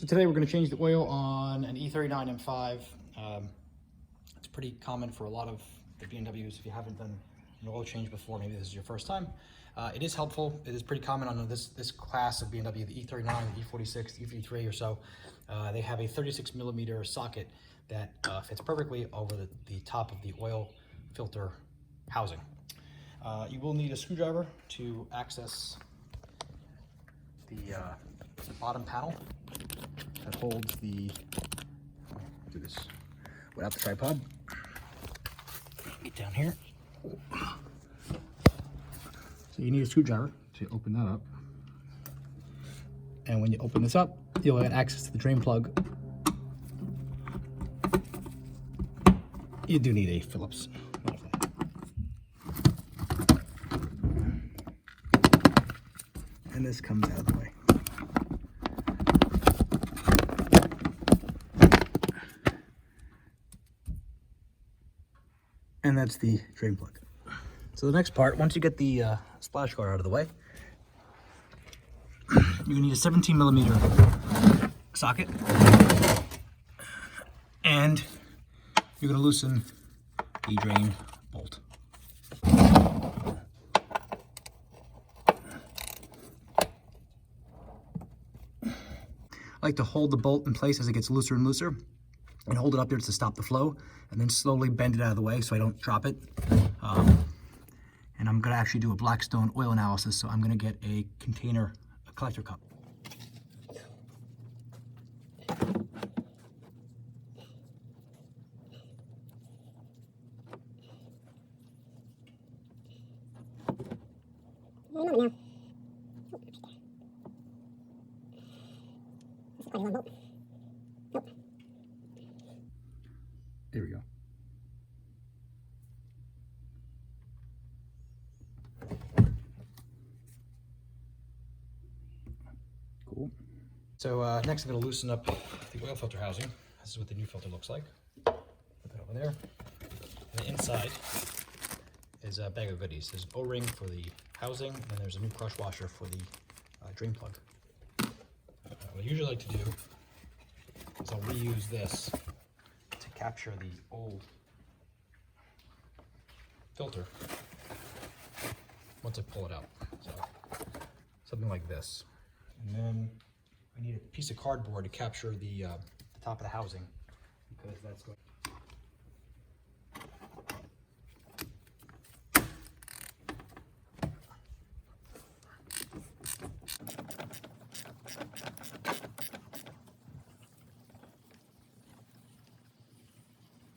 So today we're going to change the oil on an E39 M5. It's pretty common for a lot of the BMWs. If you haven't done an oil change before, maybe this is your first time. It is helpful. It is pretty common on this class of BMW, the E39, the E46, the E33 or so. They have a 36 millimeter socket that fits perfectly over the top of the oil filter housing. You will need a screwdriver to access the bottom panel that holds the, do this without the tripod. Get down here. So you need a screwdriver to open that up. And when you open this up, you'll get access to the drain plug. You do need a Phillips knife. And this comes out of the way. And that's the drain plug. So the next part, once you get the splash guard out of the way, you're gonna need a 17 millimeter socket, and you're gonna loosen the drain bolt. I like to hold the bolt in place as it gets looser and looser, and hold it up there to stop the flow, and then slowly bend it out of the way so I don't drop it. And I'm gonna actually do a Blackstone oil analysis, so I'm gonna get a container, a collector cup. There we go. Cool. So next I'm going to loosen up the oil filter housing. This is what the new filter looks like. Put that over there. And the inside is a bag of goodies. There's an O-ring for the housing, and there's a new crush washer for the drain plug. What I usually like to do is I'll reuse this to capture the old filter once I pull it out. So something like this. And then I need a piece of cardboard to capture the top of the housing, because that's going.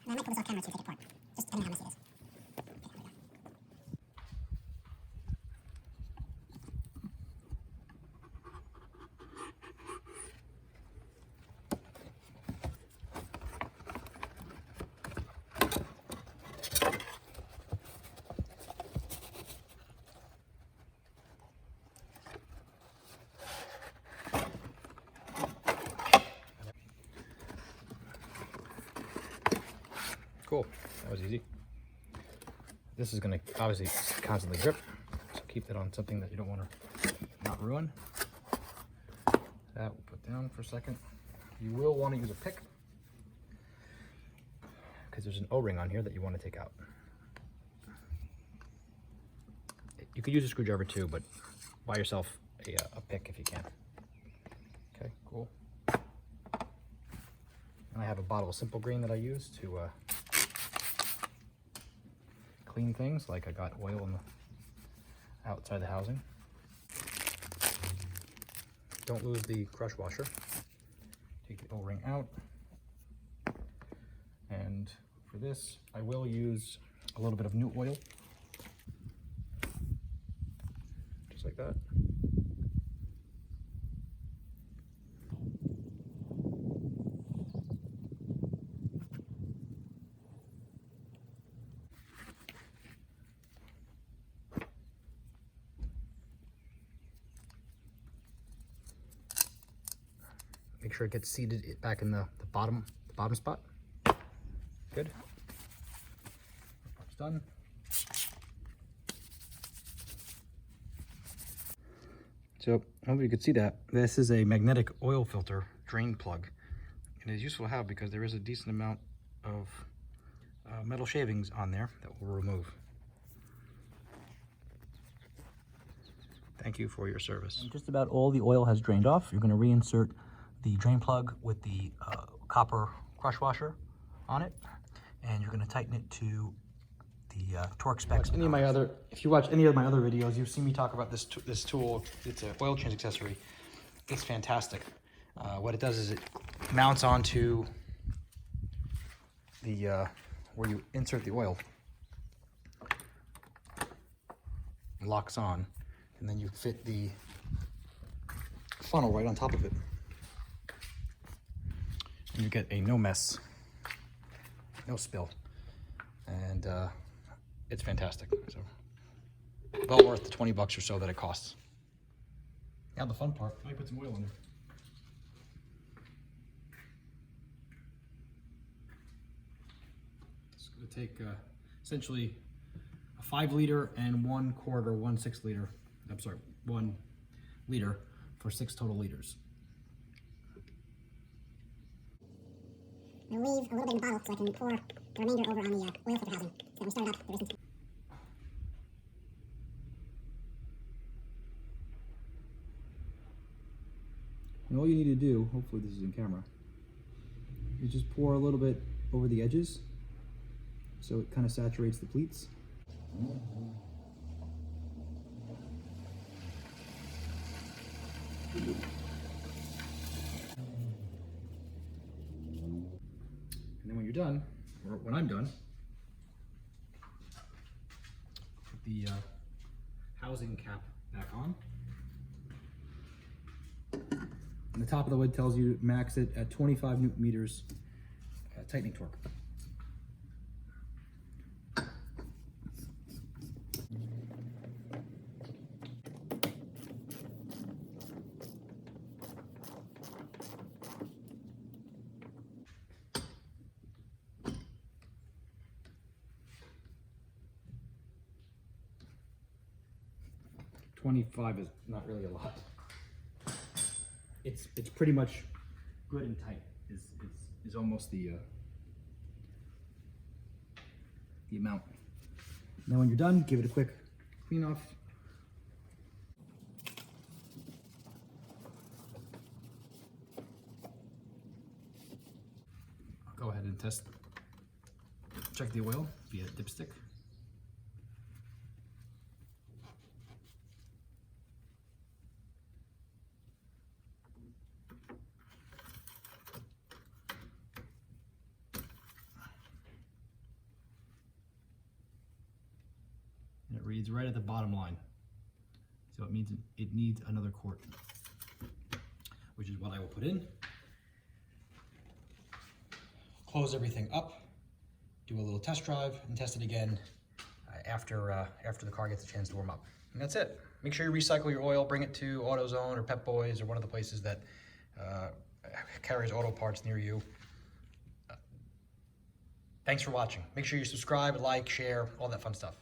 I might put this off camera to take it apart, just depending on how messy it is. Cool, that was easy. This is going to obviously constantly drip, so keep that on something that you don't want to not ruin. That we'll put down for a second. You will want to use a pick, because there's an O-ring on here that you want to take out. You could use a screwdriver too, but buy yourself a pick if you can. Okay, cool. And I have a bottle of Simple Green that I use to clean things, like I got oil on the outside the housing. Don't lose the crush washer. Take the O-ring out. And for this, I will use a little bit of new oil. Just like that. Make sure it gets seated back in the bottom spot. Good. Part's done. So hopefully you could see that. This is a magnetic oil filter drain plug. And it is useful to have because there is a decent amount of metal shavings on there that we'll remove. Thank you for your service. And just about all the oil has drained off. You're going to reinsert the drain plug with the copper crush washer on it, and you're going to tighten it to the torque specs. If you watch any of my other videos, you've seen me talk about this tool. It's an oil change accessory. It's fantastic. What it does is it mounts onto the where you insert the oil, locks on, and then you fit the funnel right on top of it, and you get a no mess, no spill, and it's fantastic. So well worth the $20 or so that it costs. Now the fun part, I put some oil in there. It's going to take essentially a 5 liter and 1 quarter, 1/6 liter. I'm sorry, 1 liter for 6 total liters. I'm going to leave a little bit in the bottle so I can pour the remainder over on the oil filter housing. So when we start it up, there isn't. And all you need to do, hopefully this is in camera, is just pour a little bit over the edges so it kind of saturates the pleats. And then when you're done, or when I'm done, put the housing cap back on. And the top of the lid tells you to max it at 25 Newton meters tightening torque. $25 is not really a lot. It's pretty much good and tight. Is almost the amount. Now when you're done, give it a quick clean off. I'll go ahead and check the oil via dipstick. And it reads right at the bottom line. So it means it needs another quart, which is what I will put in. Close everything up, do a little test drive, and test it again after the car gets a chance to warm up. And that's it. Make sure you recycle your oil, bring it to AutoZone or Pep Boys or one of the places that carries auto parts near you. Thanks for watching. Make sure you subscribe, like, share, all that fun stuff.